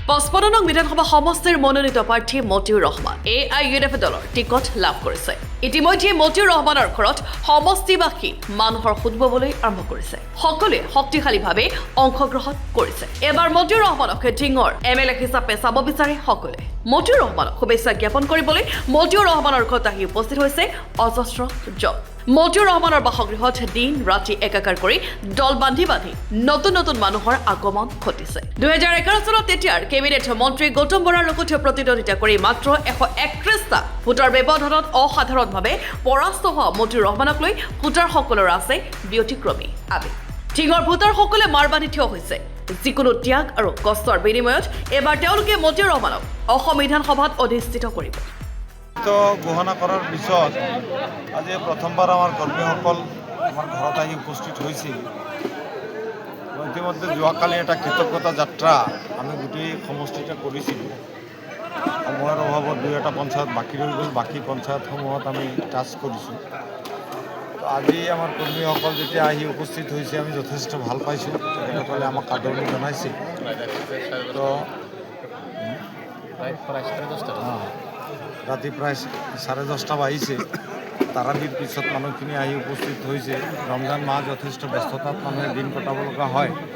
55 নং বিধানসভা সমষ্টিৰ মনোনীত প্ৰাৰ্থী মতিউৰ ৰহমান AIUDF দলৰ টিকট লাভ কৰিছে। ইতিমধ্যে মতিউৰ ৰহমানৰ ঘৰত সমষ্টিবাসী মানুহৰ সুধবলৈ আৰম্ভ কৰিছে। সকলোৱে শক্তিশালীভাৱে অংশগ্ৰহণ কৰিছে। এবাৰ মতিউৰ ৰহমানক টিঙৰ MLA হিচাপে চাব বিচাৰে সকলোৱে। মতিউৰ ৰহমানক শুভেচ্ছা জ্ঞাপন কৰিবলৈ মতিউৰ ৰহমানৰ ঘৰত আহি উপস্থিত হৈছে অজস্ৰ জন। মতিউৰ ৰহমানৰ বাসগৃহত দিন ৰাতি একাকাৰ কৰি দল বান্ধি নতুন নতুন মানুহৰ আগমন ঘটিছে। 2011 চনত তেতিয়াৰ কেবিনেট মন্ত্ৰী গৌতম বৰাৰ লগত প্ৰতিদ্বন্দ্বিতা কৰি মাত্ৰ 131টা ভোটৰ ব্যৱধানত অসাধাৰণভাৱে পৰাস্ত হোৱা মতিউৰ ৰহমানক লৈ ভোটাৰসকলৰ আছে ব্যতিক্ৰমী আবেগ। টিঙৰ ভোটাৰসকলে মাৰ বান্ধি থিয় হৈছে। যিকোনো ত্যাগ আৰু কষ্টৰ বিনিময়ত এবাৰ তেওঁলোকে মতিউৰ ৰহমানক অসম বিধানসভাত অধিষ্ঠিত কৰিব। ঘোষণা কৰাৰ পিছত আজি প্ৰথমবাৰ আমাৰ কৰ্মীসকল আমাৰ ঘৰত আহি উপস্থিত হৈছিল। ইতিমধ্যে যোৱাকালি এটা কৃতজ্ঞতা যাত্ৰা আমি গোটেই সমষ্টিতে কৰিছিলোঁ। সময়ৰ অভাৱত 2-এটা পঞ্চায়ত বাকী ৰৈ গ'ল, বাকী পঞ্চায়তসমূহত আমি টাচ কৰিছোঁ। তো আজি আমাৰ কৰ্মীসকল যেতিয়া আহি উপস্থিত হৈছে আমি যথেষ্ট ভাল পাইছোঁ। তেখেতসকলে আমাক আদৰণি জনাইছিল। তো ৰাতি প্ৰায় 10:30 বাজিছে। তাৰাবিৰ পিছত মানুহখিনি আহি উপস্থিত হৈছে। ৰমজান মাহ যথেষ্ট ব্যস্ততাত মানুহে দিন কটাব লগা হয়।